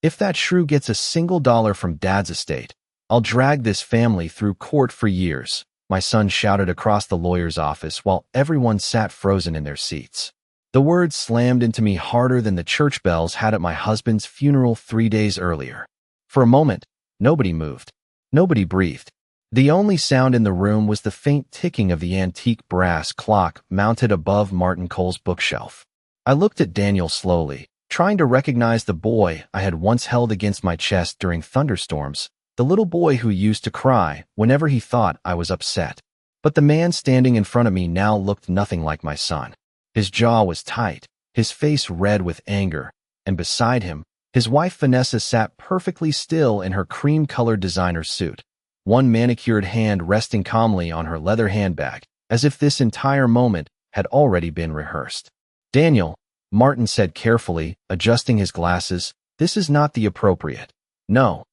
If that shrew gets a single dollar from Dad's estate, I'll drag this family through court for years, my son shouted across the lawyer's office while everyone sat frozen in their seats. The words slammed into me harder than the church bells had at my husband's funeral 3 days earlier. For a moment, nobody moved. Nobody breathed. The only sound in the room was the faint ticking of the antique brass clock mounted above Martin Cole's bookshelf. I looked at Daniel slowly, trying to recognize the boy I had once held against my chest during thunderstorms, the little boy who used to cry whenever he thought I was upset. But the man standing in front of me now looked nothing like my son. His jaw was tight, his face red with anger, and beside him, his wife Vanessa sat perfectly still in her cream-colored designer suit, one manicured hand resting calmly on her leather handbag, as if this entire moment had already been rehearsed. "Daniel," Martin said carefully, adjusting his glasses, "this is not the appropriate." "No,"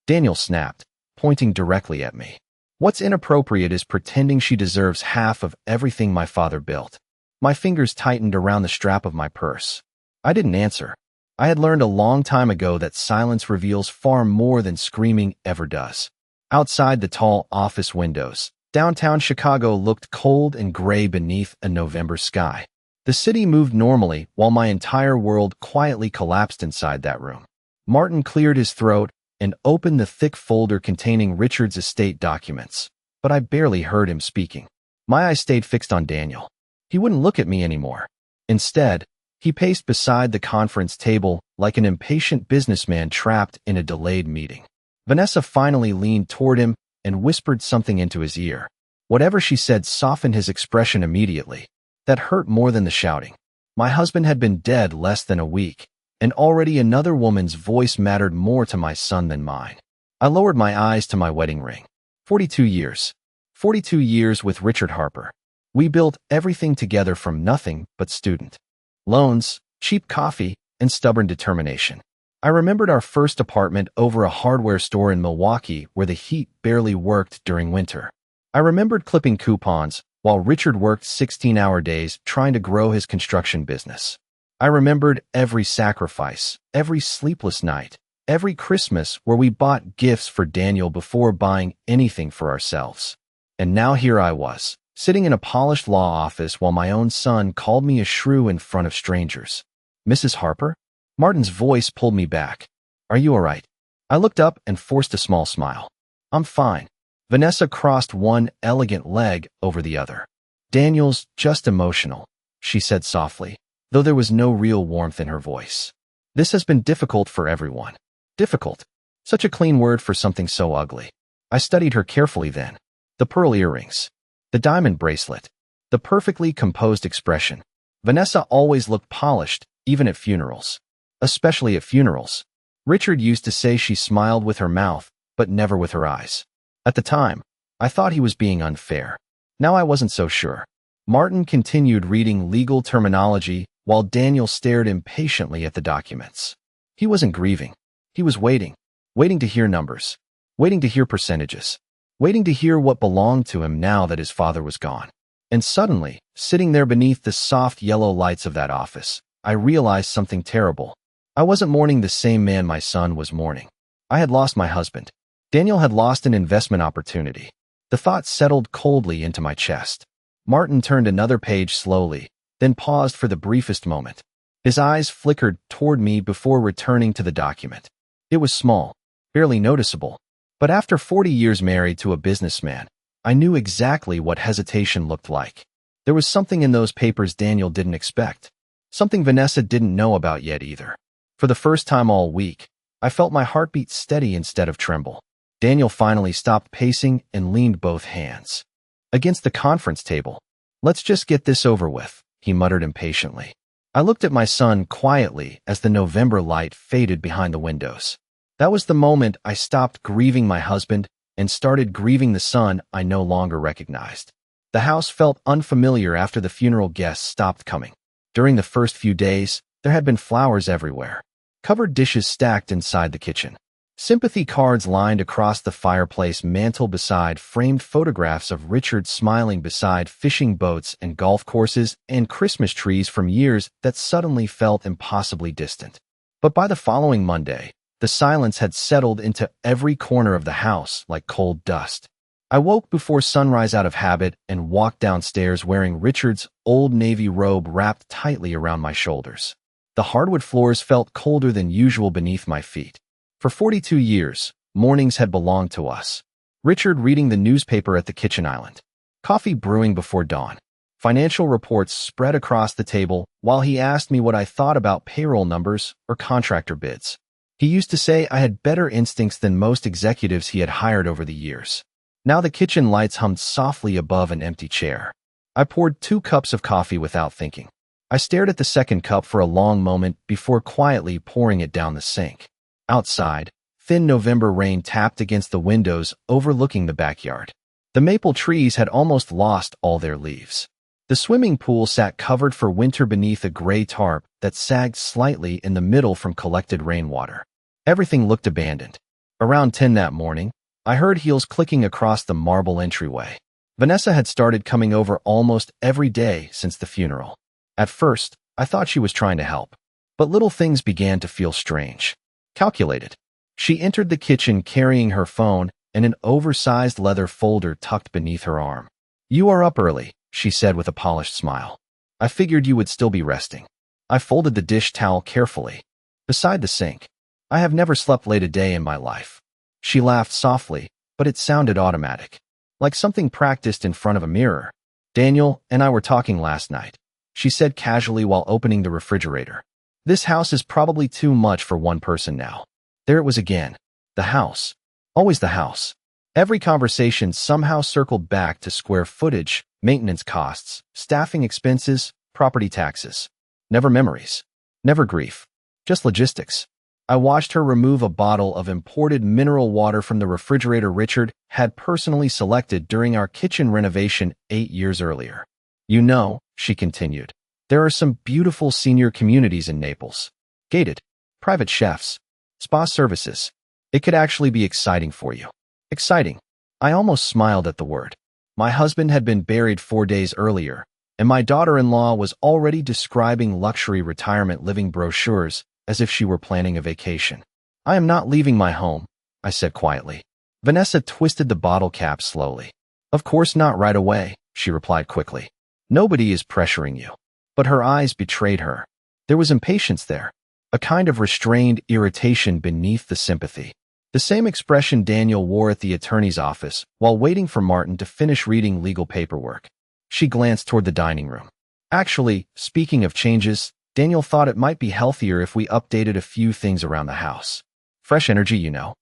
Daniel snapped, pointing directly at me. "What's inappropriate is pretending she deserves half of everything my father built." My fingers tightened around the strap of my purse. I didn't answer. I had learned a long time ago that silence reveals far more than screaming ever does. Outside the tall office windows, downtown Chicago looked cold and gray beneath a November sky. The city moved normally while my entire world quietly collapsed inside that room. Martin cleared his throat and opened the thick folder containing Richard's estate documents, but I barely heard him speaking. My eyes stayed fixed on Daniel. He wouldn't look at me anymore. Instead, he paced beside the conference table like an impatient businessman trapped in a delayed meeting. Vanessa finally leaned toward him and whispered something into his ear. Whatever she said softened his expression immediately. That hurt more than the shouting. My husband had been dead less than a week, and already another woman's voice mattered more to my son than mine. I lowered my eyes to my wedding ring. 42 years. 42 years with Richard Harper. We built everything together from nothing but student loans, cheap coffee, and stubborn determination. I remembered our first apartment over a hardware store in Milwaukee where the heat barely worked during winter. I remembered clipping coupons while Richard worked 16-hour days trying to grow his construction business. I remembered every sacrifice, every sleepless night, every Christmas where we bought gifts for Daniel before buying anything for ourselves. And now here I was, sitting in a polished law office while my own son called me a shrew in front of strangers. "Mrs. Harper?" Martin's voice pulled me back. "Are you all right?" I looked up and forced a small smile. "I'm fine." Vanessa crossed one elegant leg over the other. "Daniel's just emotional," she said softly, though there was no real warmth in her voice. "This has been difficult for everyone." Difficult. Such a clean word for something so ugly. I studied her carefully then. The pearl earrings. The diamond bracelet. The perfectly composed expression. Vanessa always looked polished, even at funerals. Especially at funerals. Richard used to say she smiled with her mouth, but never with her eyes. At the time, I thought he was being unfair. Now I wasn't so sure. Martin continued reading legal terminology while Daniel stared impatiently at the documents. He wasn't grieving. He was waiting. Waiting to hear numbers. Waiting to hear percentages. Waiting to hear what belonged to him now that his father was gone. And suddenly, sitting there beneath the soft yellow lights of that office, I realized something terrible. I wasn't mourning the same man my son was mourning. I had lost my husband. Daniel had lost an investment opportunity. The thought settled coldly into my chest. Martin turned another page slowly, then paused for the briefest moment. His eyes flickered toward me before returning to the document. It was small, barely noticeable, but after 40 years married to a businessman, I knew exactly what hesitation looked like. There was something in those papers Daniel didn't expect, something Vanessa didn't know about yet either. For the first time all week, I felt my heartbeat steady instead of tremble. Daniel finally stopped pacing and leaned both hands against the conference table. "Let's just get this over with," he muttered impatiently. I looked at my son quietly as the November light faded behind the windows. That was the moment I stopped grieving my husband and started grieving the son I no longer recognized. The house felt unfamiliar after the funeral guests stopped coming. During the first few days, there had been flowers everywhere, covered dishes stacked inside the kitchen. Sympathy cards lined across the fireplace mantel beside framed photographs of Richard smiling beside fishing boats and golf courses and Christmas trees from years that suddenly felt impossibly distant. But by the following Monday, The silence had settled into every corner of the house like cold dust. I woke before sunrise out of habit and walked downstairs wearing Richard's old navy robe wrapped tightly around my shoulders. The hardwood floors felt colder than usual beneath my feet. For 42 years, mornings had belonged to us. Richard reading the newspaper at the kitchen island. Coffee brewing before dawn. Financial reports spread across the table while he asked me what I thought about payroll numbers or contractor bids. He used to say I had better instincts than most executives he had hired over the years. Now the kitchen lights hummed softly above an empty chair. I poured 2 cups of coffee without thinking. I stared at the second cup for a long moment before quietly pouring it down the sink. Outside, thin November rain tapped against the windows overlooking the backyard. The maple trees had almost lost all their leaves. The swimming pool sat covered for winter beneath a gray tarp that sagged slightly in the middle from collected rainwater. Everything looked abandoned. Around 10 that morning, I heard heels clicking across the marble entryway. Vanessa had started coming over almost every day since the funeral. At first, I thought she was trying to help, but little things began to feel strange. Calculated. She entered the kitchen carrying her phone and an oversized leather folder tucked beneath her arm. "You are up early," she said with a polished smile. "I figured you would still be resting." I folded the dish towel carefully beside the sink. "I have never slept late a day in my life." She laughed softly, but it sounded automatic, like something practiced in front of a mirror. "Daniel and I were talking last night," she said casually while opening the refrigerator. "This house is probably too much for one person now." There it was again. The house. Always the house. Every conversation somehow circled back to square footage, maintenance costs, staffing expenses, property taxes. Never memories. Never grief. Just logistics. I watched her remove a bottle of imported mineral water from the refrigerator Richard had personally selected during our kitchen renovation 8 years earlier. "You know," she continued, "there are some beautiful senior communities in Naples. Gated. Private chefs. Spa services. It could actually be exciting for you." Exciting. I almost smiled at the word. My husband had been buried 4 days earlier, and my daughter-in-law was already describing luxury retirement living brochures as if she were planning a vacation. "I am not leaving my home," I said quietly. Vanessa twisted the bottle cap slowly. "Of course not right away," she replied quickly. "Nobody is pressuring you." But her eyes betrayed her. There was impatience there, a kind of restrained irritation beneath the sympathy. The same expression Daniel wore at the attorney's office while waiting for Martin to finish reading legal paperwork. She glanced toward the dining room. "Actually, speaking of changes, Daniel thought it might be healthier if we updated a few things around the house. Fresh energy, you know."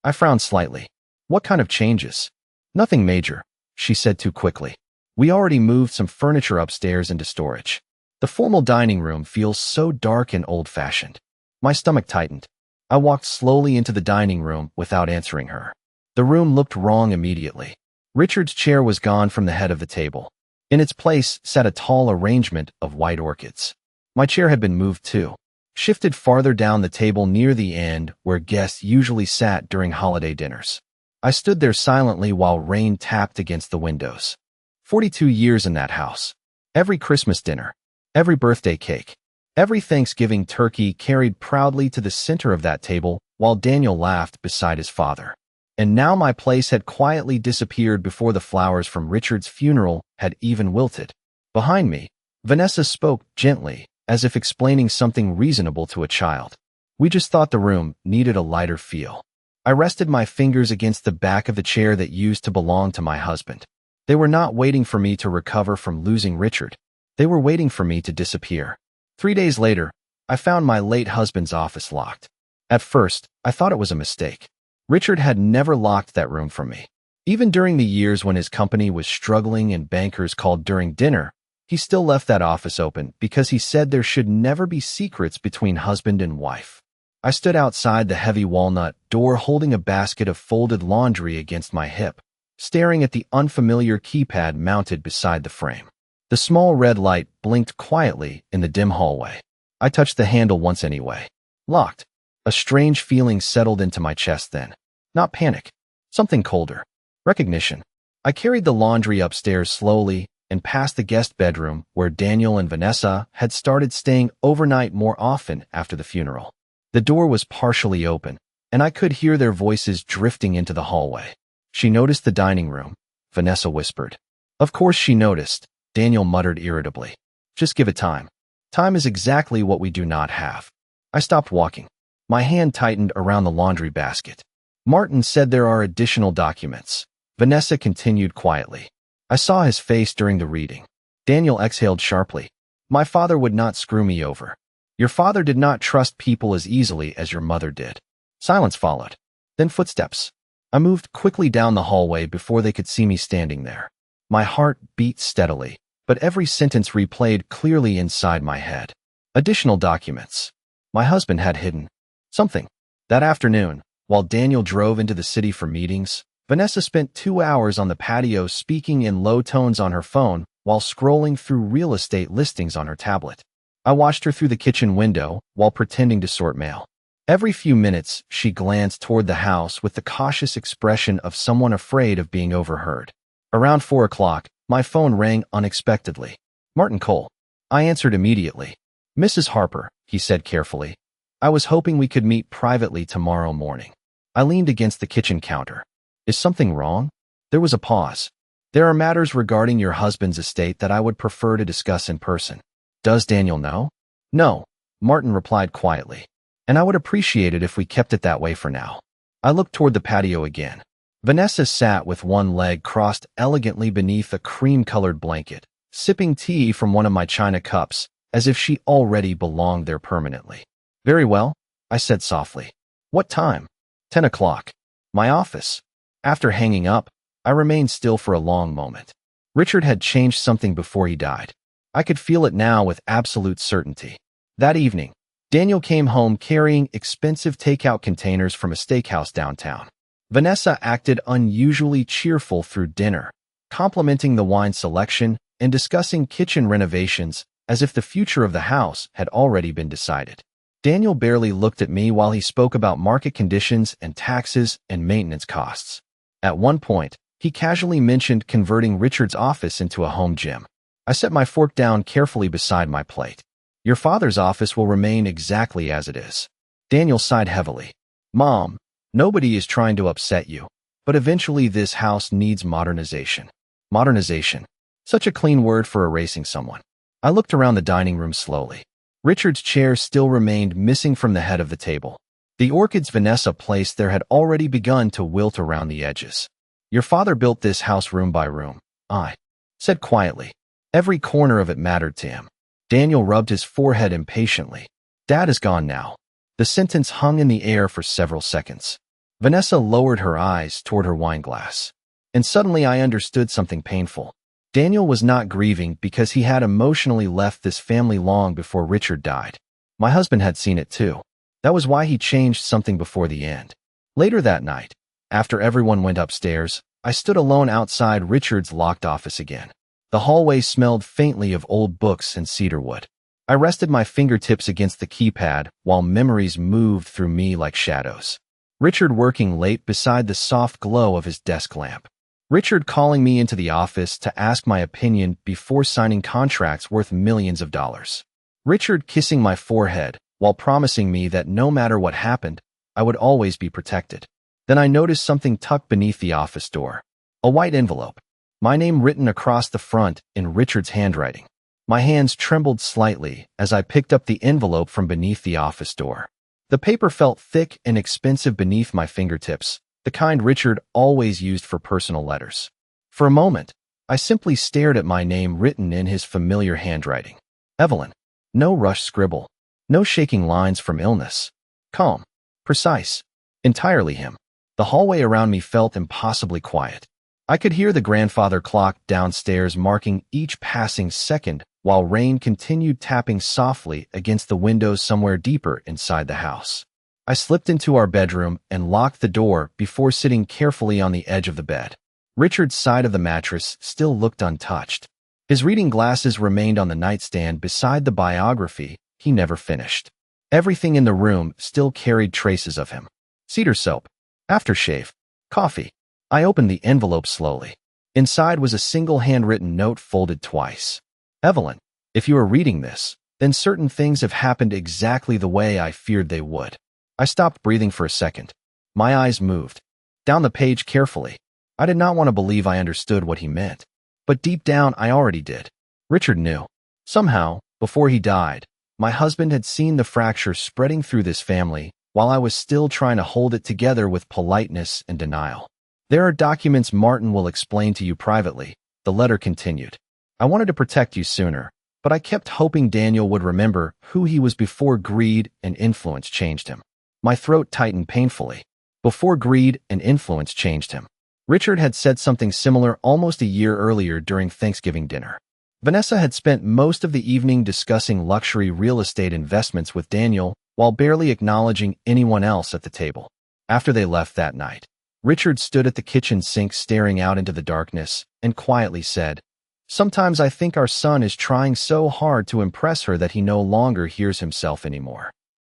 I frowned slightly. "What kind of changes?" "Nothing major," she said too quickly. "We already moved some furniture upstairs into storage. The formal dining room feels so dark and old-fashioned." My stomach tightened. I walked slowly into the dining room without answering her. The room looked wrong immediately. Richard's chair was gone from the head of the table. In its place sat a tall arrangement of white orchids. My chair had been moved too, shifted farther down the table near the end where guests usually sat during holiday dinners. I stood there silently while rain tapped against the windows. 42 years in that house. Every Christmas dinner, every birthday cake, every Thanksgiving turkey carried proudly to the center of that table while Daniel laughed beside his father. And now my place had quietly disappeared before the flowers from Richard's funeral had even wilted. Behind me, Vanessa spoke gently, as if explaining something reasonable to a child. "We just thought the room needed a lighter feel." I rested my fingers against the back of the chair that used to belong to my husband. They were not waiting for me to recover from losing Richard. They were waiting for me to disappear. 3 days later, I found my late husband's office locked. At first, I thought it was a mistake. Richard had never locked that room from me. Even during the years when his company was struggling and bankers called during dinner, he still left that office open because he said there should never be secrets between husband and wife. I stood outside the heavy walnut door holding a basket of folded laundry against my hip, staring at the unfamiliar keypad mounted beside the frame. The small red light blinked quietly in the dim hallway. I touched the handle once anyway. Locked. A strange feeling settled into my chest then. Not panic. Something colder. Recognition. I carried the laundry upstairs slowly and past the guest bedroom where Daniel and Vanessa had started staying overnight more often after the funeral. The door was partially open, and I could hear their voices drifting into the hallway. She noticed the dining room, Vanessa whispered. Of course she noticed, Daniel muttered irritably. Just give it time. Time is exactly what we do not have. I stopped walking. My hand tightened around the laundry basket. Martin said there are additional documents. Vanessa continued quietly. I saw his face during the reading. Daniel exhaled sharply. My father would not screw me over. Your father did not trust people as easily as your mother did. Silence followed. Then footsteps. I moved quickly down the hallway before they could see me standing there. My heart beat steadily, but every sentence replayed clearly inside my head. Additional documents. My husband had hidden something. That afternoon, while Daniel drove into the city for meetings, Vanessa spent 2 hours on the patio speaking in low tones on her phone while scrolling through real estate listings on her tablet. I watched her through the kitchen window while pretending to sort mail. Every few minutes, she glanced toward the house with the cautious expression of someone afraid of being overheard. Around 4 o'clock, my phone rang unexpectedly. Martin Cole. I answered immediately. Mrs. Harper, he said carefully. I was hoping we could meet privately tomorrow morning. I leaned against the kitchen counter. Is something wrong? There was a pause. There are matters regarding your husband's estate that I would prefer to discuss in person. Does Daniel know? No, Martin replied quietly. And I would appreciate it if we kept it that way for now. I looked toward the patio again. Vanessa sat with one leg crossed elegantly beneath a cream-colored blanket, sipping tea from one of my china cups, as if she already belonged there permanently. Very well, I said softly. What time? 10 o'clock. My office. After hanging up, I remained still for a long moment. Richard had changed something before he died. I could feel it now with absolute certainty. That evening, Daniel came home carrying expensive takeout containers from a steakhouse downtown. Vanessa acted unusually cheerful through dinner, complimenting the wine selection and discussing kitchen renovations as if the future of the house had already been decided. Daniel barely looked at me while he spoke about market conditions and taxes and maintenance costs. At one point, he casually mentioned converting Richard's office into a home gym. I set my fork down carefully beside my plate. Your father's office will remain exactly as it is. Daniel sighed heavily. Mom, nobody is trying to upset you, but eventually this house needs modernization. Modernization. Such a clean word for erasing someone. I looked around the dining room slowly. Richard's chair still remained missing from the head of the table. The orchids Vanessa placed there had already begun to wilt around the edges. Your father built this house room by room, I said quietly. Every corner of it mattered to him. Daniel rubbed his forehead impatiently. Dad is gone now. The sentence hung in the air for several seconds. Vanessa lowered her eyes toward her wine glass. And suddenly I understood something painful. Daniel was not grieving because he had emotionally left this family long before Richard died. My husband had seen it too. That was why he changed something before the end. Later that night, after everyone went upstairs, I stood alone outside Richard's locked office again. The hallway smelled faintly of old books and cedarwood. I rested my fingertips against the keypad while memories moved through me like shadows. Richard working late beside the soft glow of his desk lamp. Richard calling me into the office to ask my opinion before signing contracts worth millions of dollars. Richard kissing my forehead while promising me that no matter what happened, I would always be protected. Then I noticed something tucked beneath the office door. A white envelope. My name written across the front in Richard's handwriting. My hands trembled slightly as I picked up the envelope from beneath the office door. The paper felt thick and expensive beneath my fingertips, the kind Richard always used for personal letters. For a moment, I simply stared at my name written in his familiar handwriting. Evelyn. No rushed scribble. No shaking lines from illness. Calm. Precise. Entirely him. The hallway around me felt impossibly quiet. I could hear the grandfather clock downstairs marking each passing second while rain continued tapping softly against the windows somewhere deeper inside the house. I slipped into our bedroom and locked the door before sitting carefully on the edge of the bed. Richard's side of the mattress still looked untouched. His reading glasses remained on the nightstand beside the biography he never finished. Everything in the room still carried traces of him. Cedar soap, aftershave, coffee. I opened the envelope slowly. Inside was a single handwritten note folded twice. Evelyn, if you are reading this, then certain things have happened exactly the way I feared they would. I stopped breathing for a second. My eyes moved down the page carefully. I did not want to believe I understood what he meant, but deep down I already did. Richard knew. Somehow, before he died, my husband had seen the fracture spreading through this family while I was still trying to hold it together with politeness and denial. There are documents Martin will explain to you privately, the letter continued. I wanted to protect you sooner, but I kept hoping Daniel would remember who he was before greed and influence changed him. My throat tightened painfully. Before greed and influence changed him. Richard had said something similar almost a year earlier during Thanksgiving dinner. Vanessa had spent most of the evening discussing luxury real estate investments with Daniel while barely acknowledging anyone else at the table. After they left that night, Richard stood at the kitchen sink staring out into the darkness and quietly said, "Sometimes I think our son is trying so hard to impress her that he no longer hears himself anymore."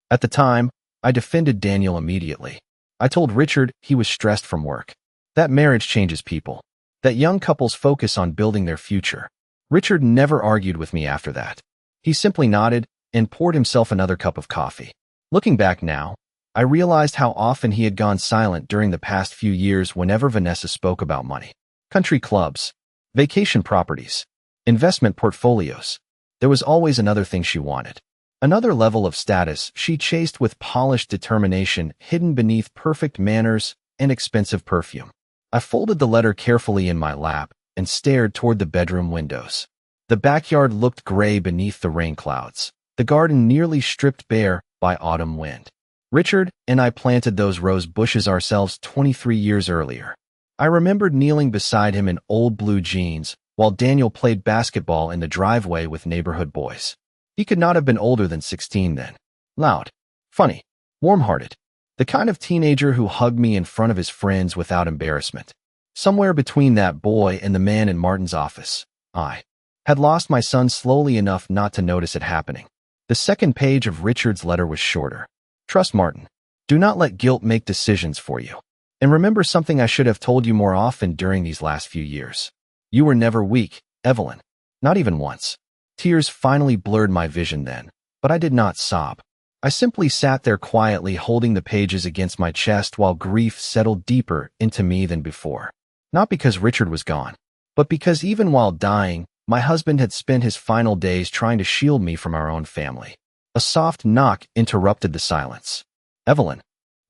At the time, I defended Daniel immediately. I told Richard he was stressed from work. That marriage changes people. That young couples focus on building their future. Richard never argued with me after that. He simply nodded and poured himself another cup of coffee. Looking back now, I realized how often he had gone silent during the past few years whenever Vanessa spoke about money. Country clubs, vacation properties, investment portfolios. There was always another thing she wanted. Another level of status she chased with polished determination hidden beneath perfect manners and expensive perfume. I folded the letter carefully in my lap and stared toward the bedroom windows. The backyard looked gray beneath the rain clouds, the garden nearly stripped bare by autumn wind. Richard and I planted those rose bushes ourselves 23 years earlier. I remembered kneeling beside him in old blue jeans while Daniel played basketball in the driveway with neighborhood boys. He could not have been older than 16 then. Loud, funny, warm-hearted. The kind of teenager who hugged me in front of his friends without embarrassment. Somewhere between that boy and the man in Martin's office, I had lost my son slowly enough not to notice it happening. The second page of Richard's letter was shorter. Trust Martin. Do not let guilt make decisions for you. And remember something I should have told you more often during these last few years. You were never weak, Evelyn. Not even once. Tears finally blurred my vision then, but I did not sob. I simply sat there quietly holding the pages against my chest while grief settled deeper into me than before. Not because Richard was gone, but because even while dying, my husband had spent his final days trying to shield me from our own family. A soft knock interrupted the silence. Evelyn.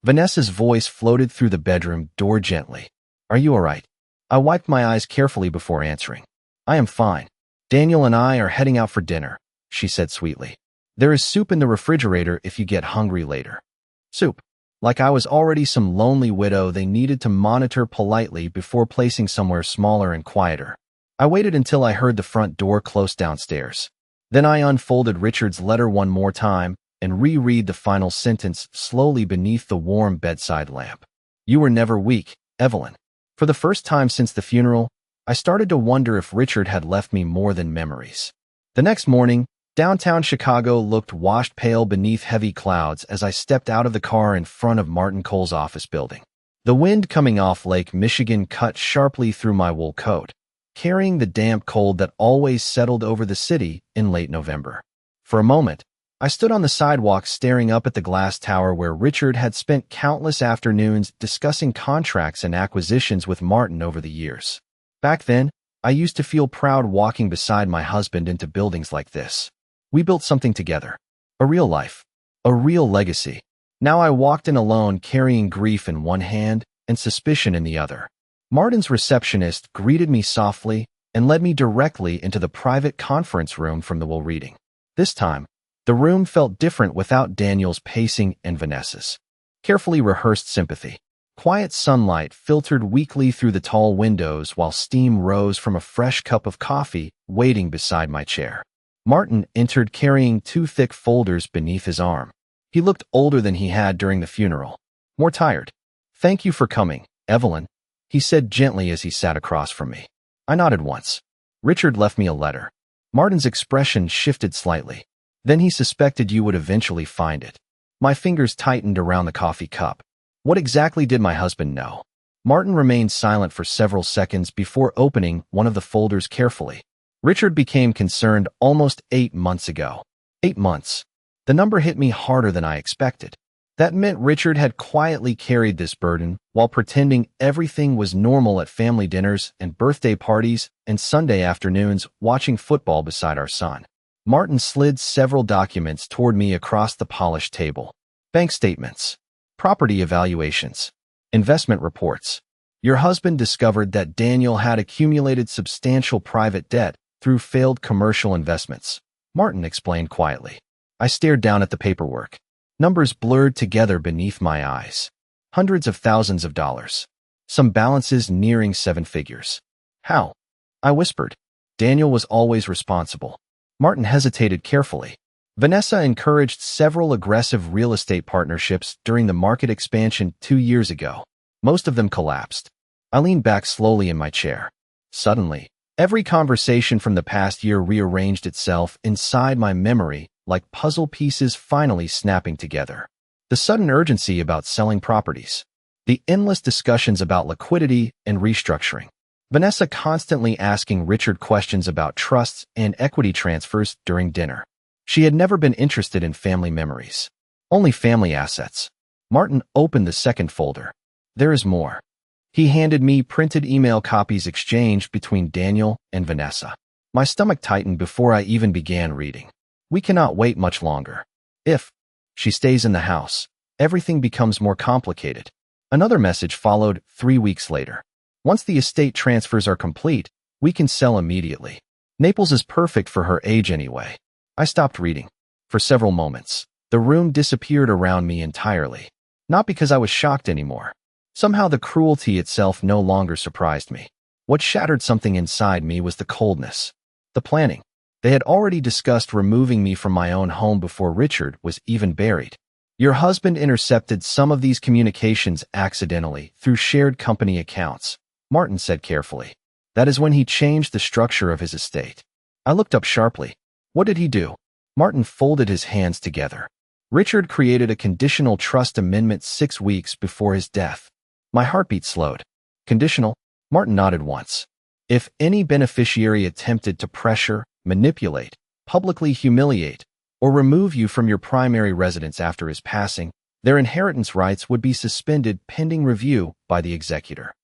Vanessa's voice floated through the bedroom door gently. Are you all right? I wiped my eyes carefully before answering. I am fine. Daniel and I are heading out for dinner, she said sweetly. There is soup in the refrigerator if you get hungry later. Soup. Like I was already some lonely widow they needed to monitor politely before placing somewhere smaller and quieter. I waited until I heard the front door close downstairs. Then I unfolded Richard's letter one more time and reread the final sentence slowly beneath the warm bedside lamp. You were never weak, Evelyn. For the first time since the funeral, I started to wonder if Richard had left me more than memories. The next morning, downtown Chicago looked washed pale beneath heavy clouds as I stepped out of the car in front of Martin Cole's office building. The wind coming off Lake Michigan cut sharply through my wool coat, carrying the damp cold that always settled over the city in late November. For a moment, I stood on the sidewalk staring up at the glass tower where Richard had spent countless afternoons discussing contracts and acquisitions with Martin over the years. Back then, I used to feel proud walking beside my husband into buildings like this. We built something together. A real life. A real legacy. Now I walked in alone carrying grief in one hand and suspicion in the other. Martin's receptionist greeted me softly and led me directly into the private conference room from the will reading. This time, the room felt different without Daniel's pacing and Vanessa's carefully rehearsed sympathy. Quiet sunlight filtered weakly through the tall windows while steam rose from a fresh cup of coffee waiting beside my chair. Martin entered carrying 2 thick folders beneath his arm. He looked older than he had during the funeral, more tired. Thank you for coming, Evelyn, he said gently as he sat across from me. I nodded once. Richard left me a letter. Martin's expression shifted slightly. Then he suspected you would eventually find it. My fingers tightened around the coffee cup. What exactly did my husband know? Martin remained silent for several seconds before opening one of the folders carefully. Richard became concerned almost 8 months ago. 8 months. The number hit me harder than I expected. That meant Richard had quietly carried this burden while pretending everything was normal at family dinners and birthday parties and Sunday afternoons watching football beside our son. Martin slid several documents toward me across the polished table. Bank statements, property evaluations, investment reports. Your husband discovered that Daniel had accumulated substantial private debt through failed commercial investments, Martin explained quietly. I stared down at the paperwork. Numbers blurred together beneath my eyes. Hundreds of thousands of dollars. Some balances nearing 7 figures. How? I whispered. Daniel was always responsible. Martin hesitated carefully. Vanessa encouraged several aggressive real estate partnerships during the market expansion 2 years ago. Most of them collapsed. I leaned back slowly in my chair. Suddenly, every conversation from the past year rearranged itself inside my memory like puzzle pieces finally snapping together. The sudden urgency about selling properties. The endless discussions about liquidity and restructuring. Vanessa constantly asking Richard questions about trusts and equity transfers during dinner. She had never been interested in family memories. Only family assets. Martin opened the second folder. There is more. He handed me printed email copies exchanged between Daniel and Vanessa. My stomach tightened before I even began reading. We cannot wait much longer. If she stays in the house, everything becomes more complicated. Another message followed 3 weeks later. Once the estate transfers are complete, we can sell immediately. Naples is perfect for her age anyway. I stopped reading. For several moments, the room disappeared around me entirely. Not because I was shocked anymore. Somehow the cruelty itself no longer surprised me. What shattered something inside me was the coldness. The planning. They had already discussed removing me from my own home before Richard was even buried. Your husband intercepted some of these communications accidentally through shared company accounts, Martin said carefully. That is when he changed the structure of his estate. I looked up sharply. What did he do? Martin folded his hands together. Richard created a conditional trust amendment 6 weeks before his death. My heartbeat slowed. Conditional? Martin nodded once. If any beneficiary attempted to pressure, manipulate, publicly humiliate, or remove you from your primary residence after his passing, their inheritance rights would be suspended pending review by the executor.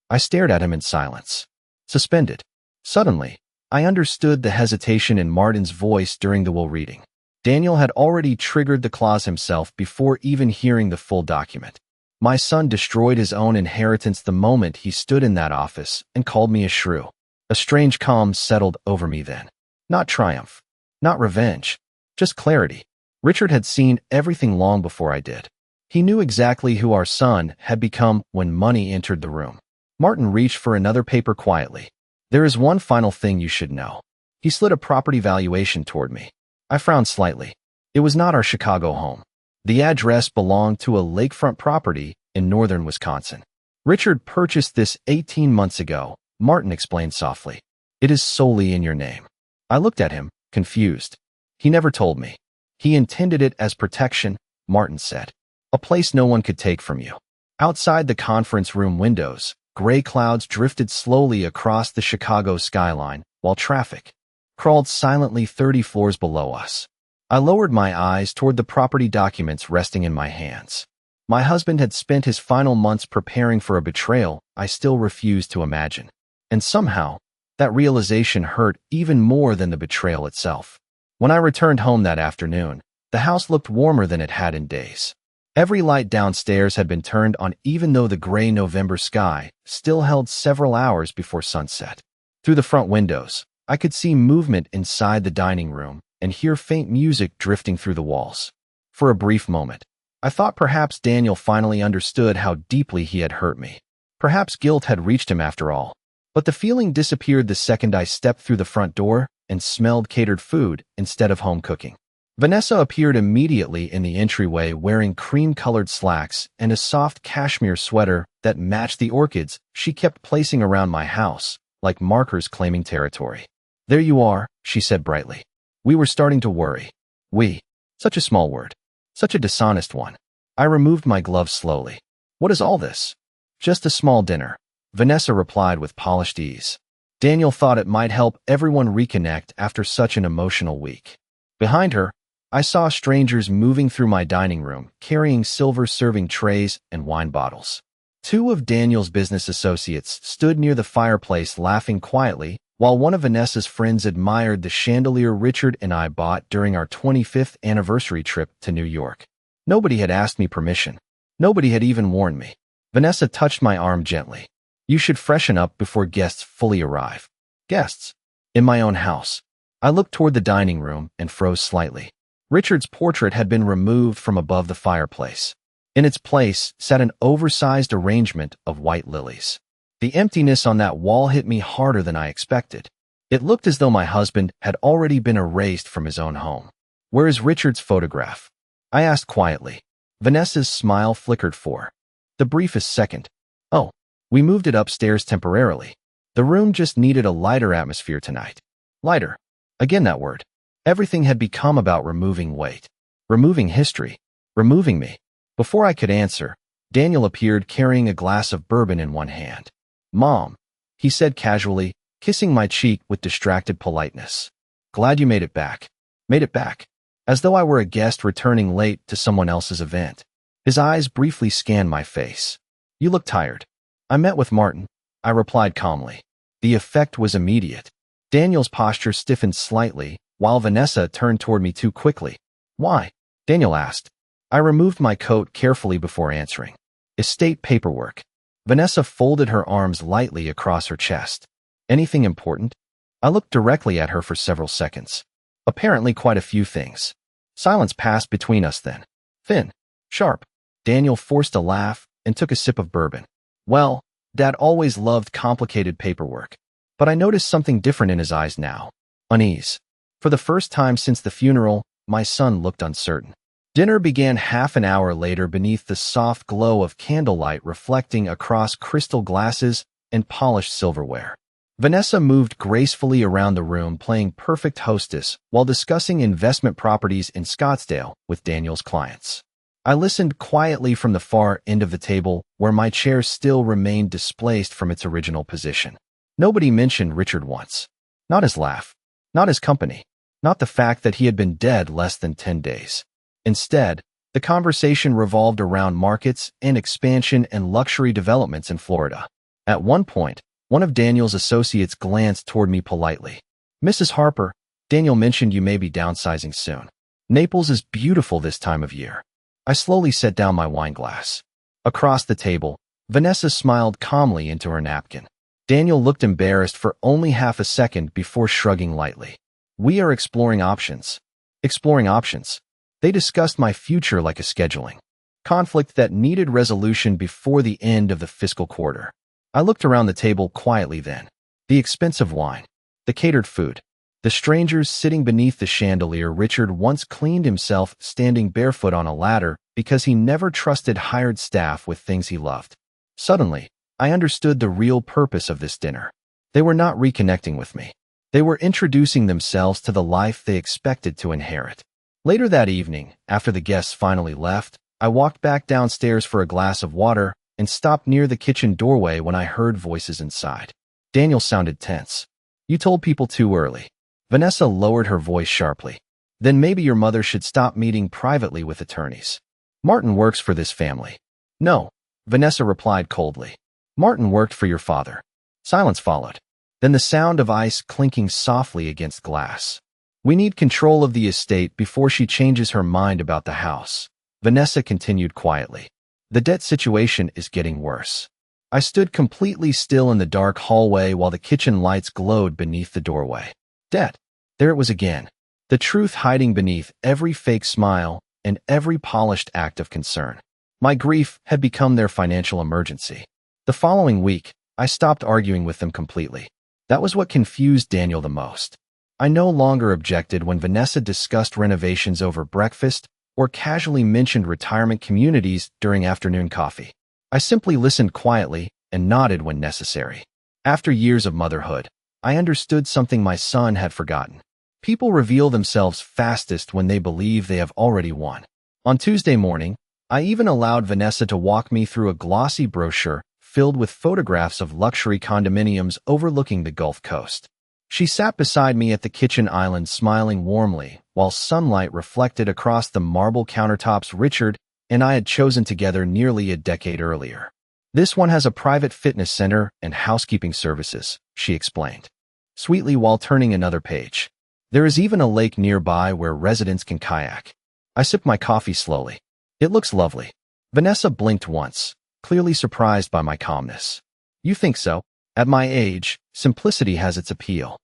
I stared at him in silence. Suspended. Suddenly, I understood the hesitation in Martin's voice during the will reading. Daniel had already triggered the clause himself before even hearing the full document. My son destroyed his own inheritance the moment he stood in that office and called me a shrew. A strange calm settled over me then. Not triumph. Not revenge. Just clarity. Richard had seen everything long before I did. He knew exactly who our son had become when money entered the room. Martin reached for another paper quietly. There is one final thing you should know. He slid a property valuation toward me. I frowned slightly. It was not our Chicago home. The address belonged to a lakefront property in northern Wisconsin. Richard purchased this 18 months ago, Martin explained softly. It is solely in your name. I looked at him, confused. He never told me. He intended it as protection, Martin said. A place no one could take from you. Outside the conference room windows, gray clouds drifted slowly across the Chicago skyline, while traffic crawled silently 30 floors below us. I lowered my eyes toward the property documents resting in my hands. My husband had spent his final months preparing for a betrayal I still refused to imagine. And somehow, that realization hurt even more than the betrayal itself. When I returned home that afternoon, the house looked warmer than it had in days. Every light downstairs had been turned on even though the gray November sky still held several hours before sunset. Through the front windows, I could see movement inside the dining room and hear faint music drifting through the walls. For a brief moment, I thought perhaps Daniel finally understood how deeply he had hurt me. Perhaps guilt had reached him after all. But the feeling disappeared the second I stepped through the front door and smelled catered food instead of home cooking. Vanessa appeared immediately in the entryway wearing cream-colored slacks and a soft cashmere sweater that matched the orchids she kept placing around my house, like markers claiming territory. There you are, she said brightly. We were starting to worry. We. Such a small word. Such a dishonest one. I removed my gloves slowly. What is all this? Just a small dinner, Vanessa replied with polished ease. Daniel thought it might help everyone reconnect after such an emotional week. Behind her, I saw strangers moving through my dining room, carrying silver serving trays and wine bottles. Two of Daniel's business associates stood near the fireplace laughing quietly, while one of Vanessa's friends admired the chandelier Richard and I bought during our 25th anniversary trip to New York. Nobody had asked me permission. Nobody had even warned me. Vanessa touched my arm gently. You should freshen up before guests fully arrive. Guests? In my own house. I looked toward the dining room and froze slightly. Richard's portrait had been removed from above the fireplace. In its place sat an oversized arrangement of white lilies. The emptiness on that wall hit me harder than I expected. It looked as though my husband had already been erased from his own home. Where is Richard's photograph? I asked quietly. Vanessa's smile flickered for the briefest second. Oh, we moved it upstairs temporarily. The room just needed a lighter atmosphere tonight. Lighter. Again that word. Everything had become about removing weight, removing history, removing me. Before I could answer, Daniel appeared carrying a glass of bourbon in one hand. Mom, he said casually, kissing my cheek with distracted politeness. Glad you made it back. Made it back. As though I were a guest returning late to someone else's event. His eyes briefly scanned my face. You look tired. I met with Martin, I replied calmly. The effect was immediate. Daniel's posture stiffened slightly, while Vanessa turned toward me too quickly. Why? Daniel asked. I removed my coat carefully before answering. Estate paperwork. Vanessa folded her arms lightly across her chest. Anything important? I looked directly at her for several seconds. Apparently quite a few things. Silence passed between us then. Thin. Sharp. Daniel forced a laugh and took a sip of bourbon. Well, Dad always loved complicated paperwork. But I noticed something different in his eyes now. Unease. For the first time since the funeral, my son looked uncertain. Dinner began half an hour later beneath the soft glow of candlelight reflecting across crystal glasses and polished silverware. Vanessa moved gracefully around the room playing perfect hostess while discussing investment properties in Scottsdale with Daniel's clients. I listened quietly from the far end of the table where my chair still remained displaced from its original position. Nobody mentioned Richard once. Not his laugh. Not his company. Not the fact that he had been dead less than 10 days. Instead, the conversation revolved around markets and expansion and luxury developments in Florida. At one point, one of Daniel's associates glanced toward me politely. Mrs. Harper, Daniel mentioned you may be downsizing soon. Naples is beautiful this time of year. I slowly set down my wine glass. Across the table, Vanessa smiled calmly into her napkin. Daniel looked embarrassed for only half a second before shrugging lightly. We are exploring options. Exploring options. They discussed my future like a scheduling conflict that needed resolution before the end of the fiscal quarter. I looked around the table quietly then. The expensive wine, the catered food, the strangers sitting beneath the chandelier Richard once cleaned himself standing barefoot on a ladder because he never trusted hired staff with things he loved. Suddenly, I understood the real purpose of this dinner. They were not reconnecting with me. They were introducing themselves to the life they expected to inherit. Later that evening, after the guests finally left, I walked back downstairs for a glass of water and stopped near the kitchen doorway when I heard voices inside. Daniel sounded tense. You told people too early. Vanessa lowered her voice sharply. Then maybe your mother should stop meeting privately with attorneys. Martin works for this family. No, Vanessa replied coldly. Martin worked for your father. Silence followed. Then the sound of ice clinking softly against glass. We need control of the estate before she changes her mind about the house. Vanessa continued quietly. The debt situation is getting worse. I stood completely still in the dark hallway while the kitchen lights glowed beneath the doorway. Debt. There it was again. The truth hiding beneath every fake smile and every polished act of concern. My grief had become their financial emergency. The following week, I stopped arguing with them completely. That was what confused Daniel the most. I no longer objected when Vanessa discussed renovations over breakfast or casually mentioned retirement communities during afternoon coffee. I simply listened quietly and nodded when necessary. After years of motherhood, I understood something my son had forgotten. People reveal themselves fastest when they believe they have already won. On Tuesday morning, I even allowed Vanessa to walk me through a glossy brochure filled with photographs of luxury condominiums overlooking the Gulf Coast. She sat beside me at the kitchen island smiling warmly, while sunlight reflected across the marble countertops Richard and I had chosen together nearly a decade earlier. This one has a private fitness center and housekeeping services, she explained, sweetly while turning another page. There is even a lake nearby where residents can kayak. I sipped my coffee slowly. It looks lovely. Vanessa blinked once, clearly surprised by my calmness. You think so? At my age, simplicity has its appeal.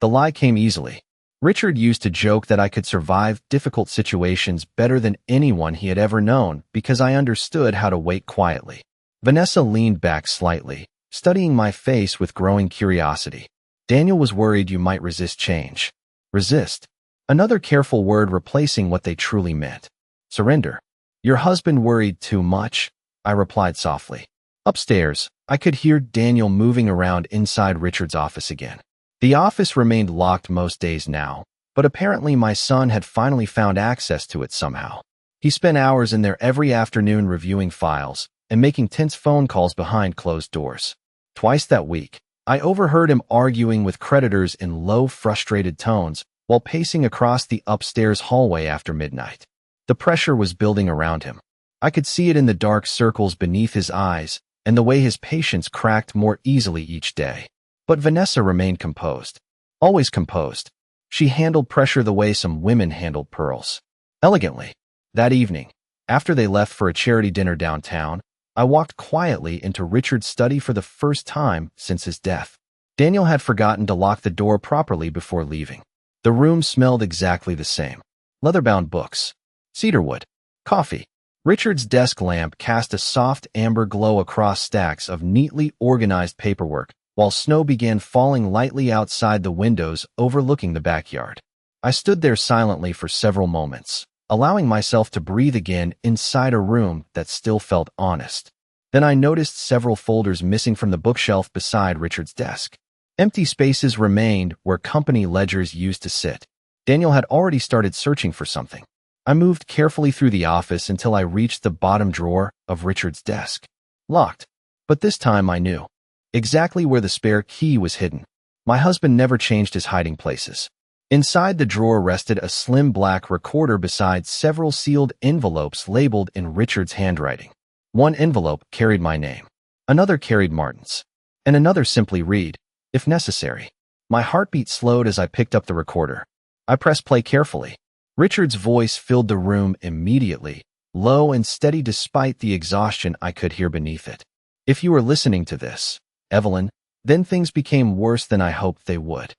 The lie came easily. Richard used to joke that I could survive difficult situations better than anyone he had ever known because I understood how to wait quietly. Vanessa leaned back slightly, studying my face with growing curiosity. Daniel was worried you might resist change. Resist. Another careful word replacing what they truly meant. Surrender. Your husband worried too much, I replied softly. Upstairs, I could hear Daniel moving around inside Richard's office again. The office remained locked most days now, but apparently my son had finally found access to it somehow. He spent hours in there every afternoon reviewing files and making tense phone calls behind closed doors. Twice that week, I overheard him arguing with creditors in low, frustrated tones while pacing across the upstairs hallway after midnight. The pressure was building around him. I could see it in the dark circles beneath his eyes and the way his patience cracked more easily each day. But Vanessa remained composed. Always composed. She handled pressure the way some women handled pearls. Elegantly. That evening, after they left for a charity dinner downtown, I walked quietly into Richard's study for the first time since his death. Daniel had forgotten to lock the door properly before leaving. The room smelled exactly the same. Leather-bound books. Cedarwood. Coffee. Richard's desk lamp cast a soft amber glow across stacks of neatly organized paperwork, while snow began falling lightly outside the windows overlooking the backyard. I stood there silently for several moments, allowing myself to breathe again inside a room that still felt honest. Then I noticed several folders missing from the bookshelf beside Richard's desk. Empty spaces remained where company ledgers used to sit. Daniel had already started searching for something. I moved carefully through the office until I reached the bottom drawer of Richard's desk. Locked. But this time I knew exactly where the spare key was hidden. My husband never changed his hiding places. Inside the drawer rested a slim black recorder beside several sealed envelopes labeled in Richard's handwriting. One envelope carried my name. Another carried Martin's. And another simply read, if necessary. My heartbeat slowed as I picked up the recorder. I pressed play carefully. Richard's voice filled the room immediately, low and steady despite the exhaustion I could hear beneath it. If you were listening to this, Evelyn, then things became worse than I hoped they would.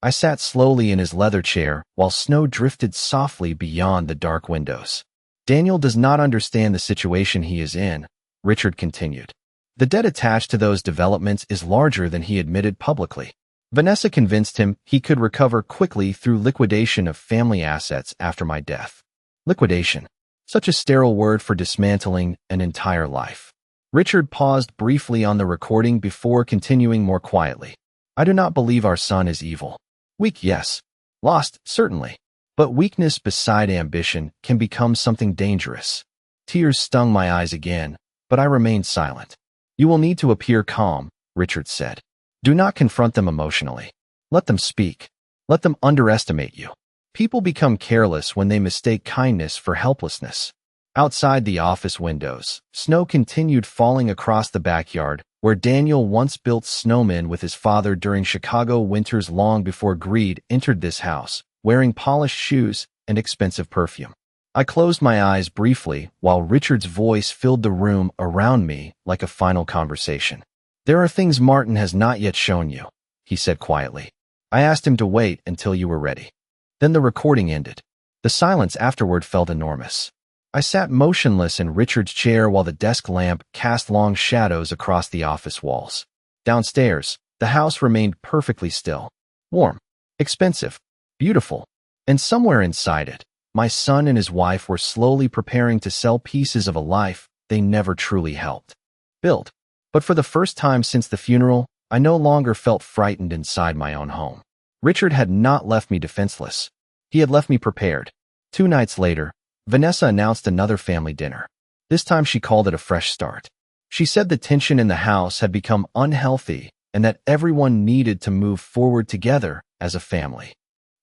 I sat slowly in his leather chair while snow drifted softly beyond the dark windows. Daniel does not understand the situation he is in, Richard continued. The debt attached to those developments is larger than he admitted publicly. Vanessa convinced him he could recover quickly through liquidation of family assets after my death. Liquidation. Such a sterile word for dismantling an entire life. Richard paused briefly on the recording before continuing more quietly. I do not believe our son is evil. Weak, yes. Lost, certainly. But weakness beside ambition can become something dangerous. Tears stung my eyes again, but I remained silent. You will need to appear calm, Richard said. Do not confront them emotionally. Let them speak. Let them underestimate you. People become careless when they mistake kindness for helplessness. Outside the office windows, snow continued falling across the backyard, where Daniel once built snowmen with his father during Chicago winters long before greed entered this house, wearing polished shoes and expensive perfume. I closed my eyes briefly while Richard's voice filled the room around me like a final conversation. There are things Martin has not yet shown you, he said quietly. I asked him to wait until you were ready. Then the recording ended. The silence afterward felt enormous. I sat motionless in Richard's chair while the desk lamp cast long shadows across the office walls. Downstairs, the house remained perfectly still. Warm, expensive, beautiful. And somewhere inside it, my son and his wife were slowly preparing to sell pieces of a life they never truly helped build. But for the first time since the funeral, I no longer felt frightened inside my own home. Richard had not left me defenseless. He had left me prepared. 2 nights later, Vanessa announced another family dinner. This time she called it a fresh start. She said the tension in the house had become unhealthy and that everyone needed to move forward together as a family.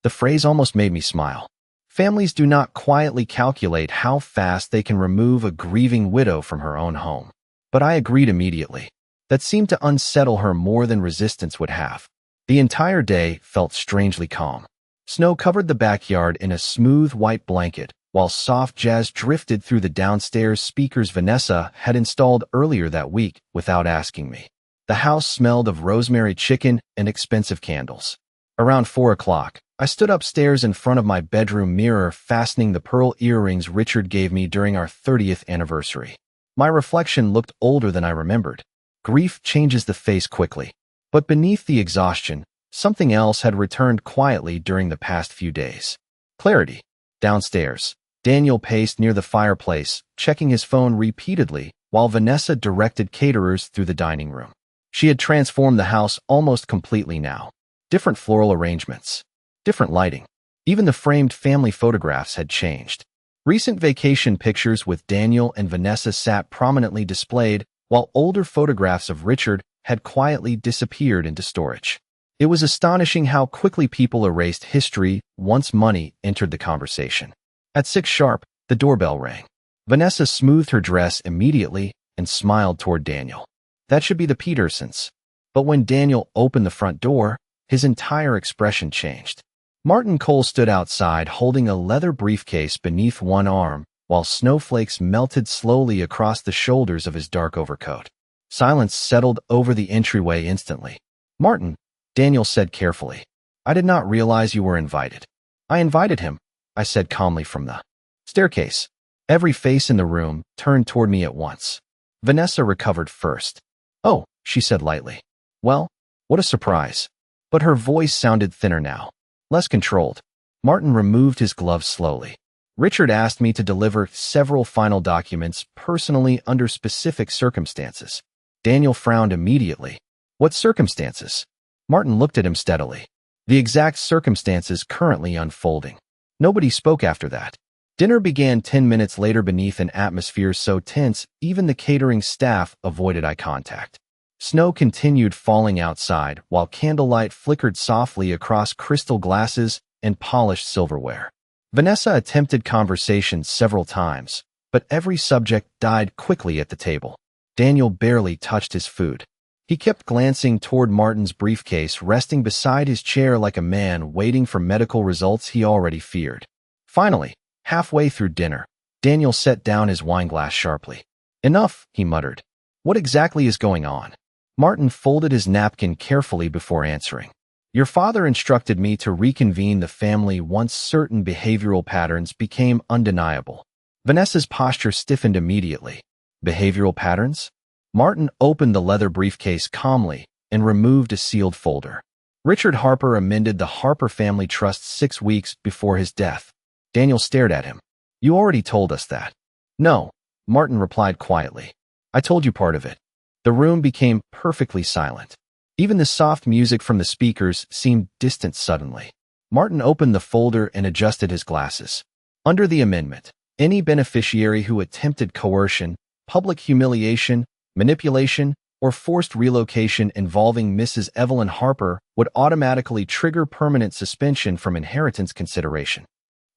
The phrase almost made me smile. Families do not quietly calculate how fast they can remove a grieving widow from her own home. But I agreed immediately. That seemed to unsettle her more than resistance would have. The entire day felt strangely calm. Snow covered the backyard in a smooth white blanket, while soft jazz drifted through the downstairs speakers Vanessa had installed earlier that week without asking me. The house smelled of rosemary chicken and expensive candles. Around 4 o'clock, I stood upstairs in front of my bedroom mirror, fastening the pearl earrings Richard gave me during our 30th anniversary. My reflection looked older than I remembered. Grief changes the face quickly. But beneath the exhaustion, something else had returned quietly during the past few days. Clarity. Downstairs, Daniel paced near the fireplace, checking his phone repeatedly, while Vanessa directed caterers through the dining room. She had transformed the house almost completely now. Different floral arrangements. Different lighting. Even the framed family photographs had changed. Recent vacation pictures with Daniel and Vanessa sat prominently displayed, while older photographs of Richard had quietly disappeared into storage. It was astonishing how quickly people erased history once money entered the conversation. At 6 sharp, the doorbell rang. Vanessa smoothed her dress immediately and smiled toward Daniel. That should be the Petersons. But when Daniel opened the front door, his entire expression changed. Martin Cole stood outside holding a leather briefcase beneath one arm, while snowflakes melted slowly across the shoulders of his dark overcoat. Silence settled over the entryway instantly. "Martin," Daniel said carefully, "I did not realize you were invited." "I invited him," I said calmly from the staircase. Every face in the room turned toward me at once. Vanessa recovered first. "Oh," she said lightly. "Well, what a surprise." But her voice sounded thinner now, less controlled. Martin removed his gloves slowly. "Richard asked me to deliver several final documents personally under specific circumstances." Daniel frowned immediately. "What circumstances?" Martin looked at him steadily. "The exact circumstances currently unfolding." Nobody spoke after that. Dinner began 10 minutes later beneath an atmosphere so tense even the catering staff avoided eye contact. Snow continued falling outside while candlelight flickered softly across crystal glasses and polished silverware. Vanessa attempted conversation several times, but every subject died quickly at the table. Daniel barely touched his food. He kept glancing toward Martin's briefcase resting beside his chair like a man waiting for medical results he already feared. Finally, halfway through dinner, Daniel set down his wineglass sharply. "Enough," he muttered. "What exactly is going on?" Martin folded his napkin carefully before answering. "Your father instructed me to reconvene the family once certain behavioral patterns became undeniable." Vanessa's posture stiffened immediately. "Behavioral patterns?" Martin opened the leather briefcase calmly and removed a sealed folder. "Richard Harper amended the Harper Family Trust 6 weeks before his death." Daniel stared at him. "You already told us that." "No," Martin replied quietly. "I told you part of it." The room became perfectly silent. Even the soft music from the speakers seemed distant suddenly. Martin opened the folder and adjusted his glasses. Under the amendment, any beneficiary who attempted coercion, public humiliation, manipulation, or forced relocation involving Mrs. Evelyn Harper would automatically trigger permanent suspension from inheritance consideration.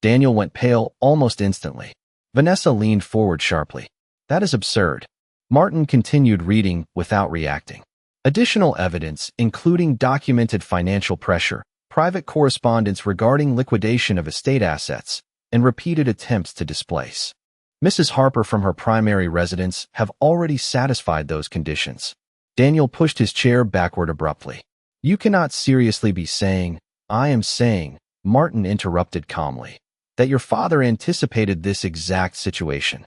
Daniel went pale almost instantly. Vanessa leaned forward sharply. "That is absurd." Martin continued reading without reacting. Additional evidence, including documented financial pressure, private correspondence regarding liquidation of estate assets, and repeated attempts to displace Mrs. Harper from her primary residence have already satisfied those conditions. Daniel pushed his chair backward abruptly. "You cannot seriously be saying," "I am saying," Martin interrupted calmly, "that your father anticipated this exact situation."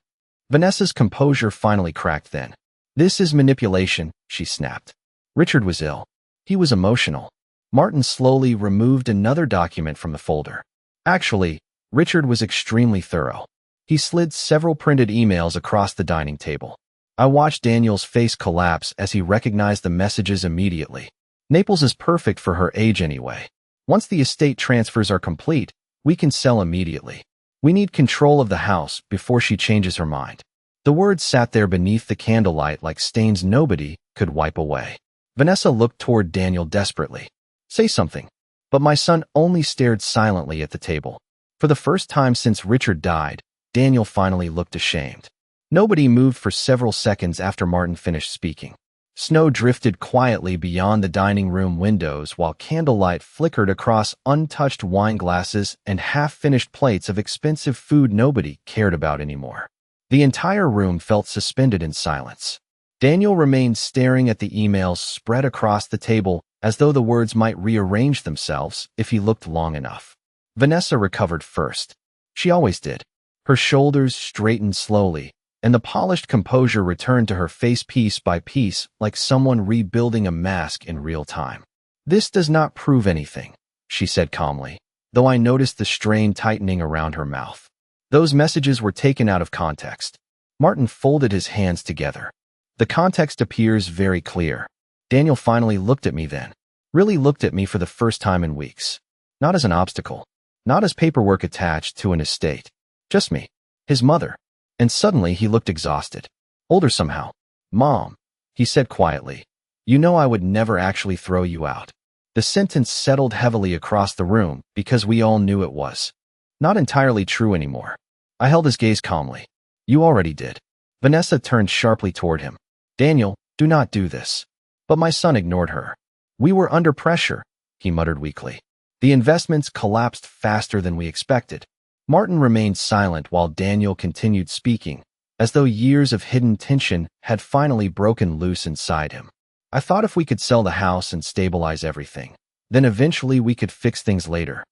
Vanessa's composure finally cracked then. "This is manipulation," she snapped. "Richard was ill. He was emotional." Martin slowly removed another document from the folder. "Actually, Richard was extremely thorough." He slid several printed emails across the dining table. I watched Daniel's face collapse as he recognized the messages immediately. "Naples is perfect for her age anyway. Once the estate transfers are complete, we can sell immediately. We need control of the house before she changes her mind." The words sat there beneath the candlelight like stains nobody could wipe away. Vanessa looked toward Daniel desperately. "Say something." But my son only stared silently at the table. For the first time since Richard died, Daniel finally looked ashamed. Nobody moved for several seconds after Martin finished speaking. Snow drifted quietly beyond the dining room windows while candlelight flickered across untouched wine glasses and half-finished plates of expensive food nobody cared about anymore. The entire room felt suspended in silence. Daniel remained staring at the emails spread across the table as though the words might rearrange themselves if he looked long enough. Vanessa recovered first. She always did. Her shoulders straightened slowly, and the polished composure returned to her face piece by piece like someone rebuilding a mask in real time. "This does not prove anything," she said calmly, though I noticed the strain tightening around her mouth. Those messages were taken out of context. Martin folded his hands together. "The context appears very clear." Daniel finally looked at me then. Really looked at me for the first time in weeks. Not as an obstacle. Not as paperwork attached to an estate. Just me. His mother. And suddenly he looked exhausted. Older somehow. "Mom," he said quietly, "you know I would never actually throw you out." The sentence settled heavily across the room because we all knew it was not entirely true anymore. I held his gaze calmly. "You already did." Vanessa turned sharply toward him. "Daniel, do not do this." But my son ignored her. "We were under pressure," he muttered weakly. "The investments collapsed faster than we expected." Martin remained silent while Daniel continued speaking, as though years of hidden tension had finally broken loose inside him. "I thought if we could sell the house and stabilize everything, then eventually we could fix things later."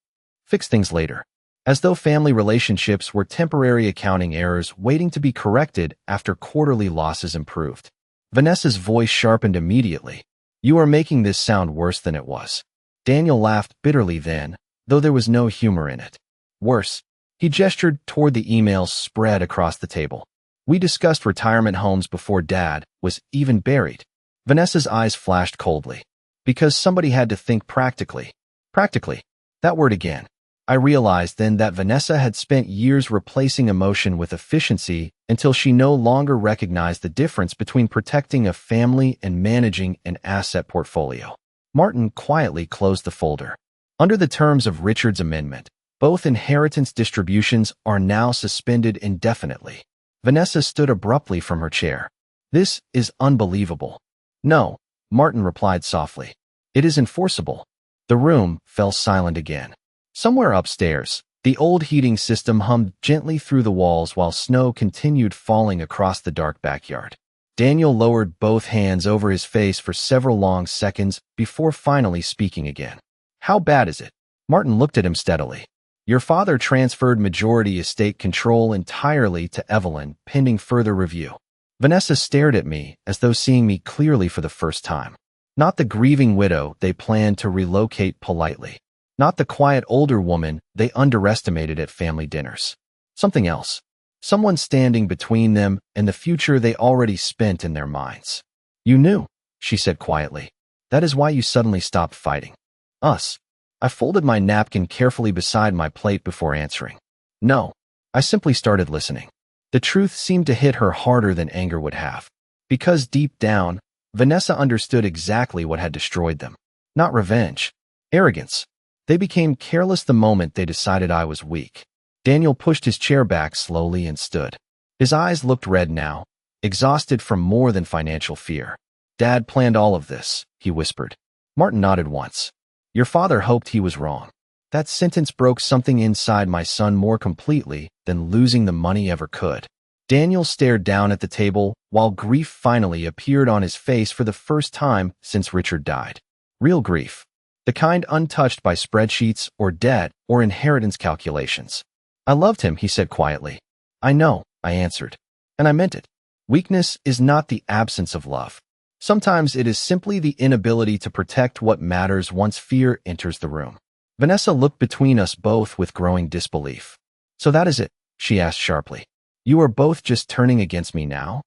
Fix things later. As though family relationships were temporary accounting errors waiting to be corrected after quarterly losses improved. Vanessa's voice sharpened immediately. "You are making this sound worse than it was." Daniel laughed bitterly then, though there was no humor in it. "Worse." He gestured toward the emails spread across the table. "We discussed retirement homes before Dad was even buried." Vanessa's eyes flashed coldly. "Because somebody had to think practically." Practically. That word again. I realized then that Vanessa had spent years replacing emotion with efficiency until she no longer recognized the difference between protecting a family and managing an asset portfolio. Martin quietly closed the folder. "Under the terms of Richard's amendment, both inheritance distributions are now suspended indefinitely." Vanessa stood abruptly from her chair. "This is unbelievable." "No," Martin replied softly. "It is enforceable." The room fell silent again. Somewhere upstairs, the old heating system hummed gently through the walls while snow continued falling across the dark backyard. Daniel lowered both hands over his face for several long seconds before finally speaking again. "How bad is it?" Martin looked at him steadily. "Your father transferred majority estate control entirely to Evelyn, pending further review." Vanessa stared at me as though seeing me clearly for the first time. Not the grieving widow they planned to relocate politely. Not the quiet older woman they underestimated at family dinners. Something else. Someone standing between them and the future they already spent in their minds. "You knew," she said quietly. "That is why you suddenly stopped fighting." "Us." I folded my napkin carefully beside my plate before answering. "No." I simply started listening. The truth seemed to hit her harder than anger would have. Because deep down, Vanessa understood exactly what had destroyed them. Not revenge. Arrogance. They became careless the moment they decided I was weak. Daniel pushed his chair back slowly and stood. His eyes looked red now, exhausted from more than financial fear. "Dad planned all of this," he whispered. Martin nodded once. "Your father hoped he was wrong." That sentence broke something inside my son more completely than losing the money ever could. Daniel stared down at the table while grief finally appeared on his face for the first time since Richard died. Real grief. The kind untouched by spreadsheets or debt or inheritance calculations. "I loved him," he said quietly. "I know," I answered. And I meant it. Weakness is not the absence of love. Sometimes it is simply the inability to protect what matters once fear enters the room. Vanessa looked between us both with growing disbelief. "So that is it?" she asked sharply. "You are both just turning against me now?"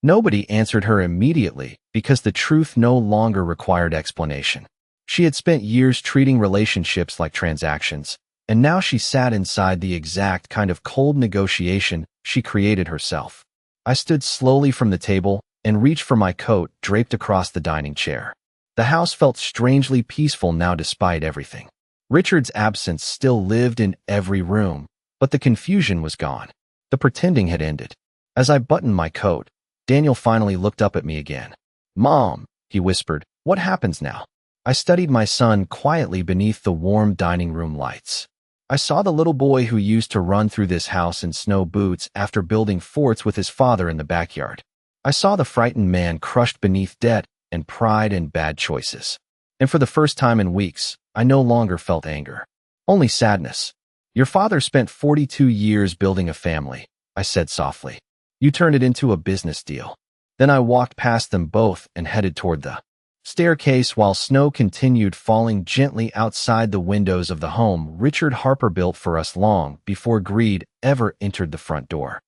Nobody answered her immediately because the truth no longer required explanation. She had spent years treating relationships like transactions, and now she sat inside the exact kind of cold negotiation she created herself. I stood slowly from the table and reached for my coat draped across the dining chair. The house felt strangely peaceful now despite everything. Richard's absence still lived in every room, but the confusion was gone. The pretending had ended. As I buttoned my coat, Daniel finally looked up at me again. "Mom," he whispered, "what happens now?" I studied my son quietly beneath the warm dining room lights. I saw the little boy who used to run through this house in snow boots after building forts with his father in the backyard. I saw the frightened man crushed beneath debt and pride and bad choices. And for the first time in weeks, I no longer felt anger. Only sadness. "Your father spent 42 years building a family," I said softly. "You turned it into a business deal." Then I walked past them both and headed toward the staircase while snow continued falling gently outside the windows of the home Richard Harper built for us long before greed ever entered the front door.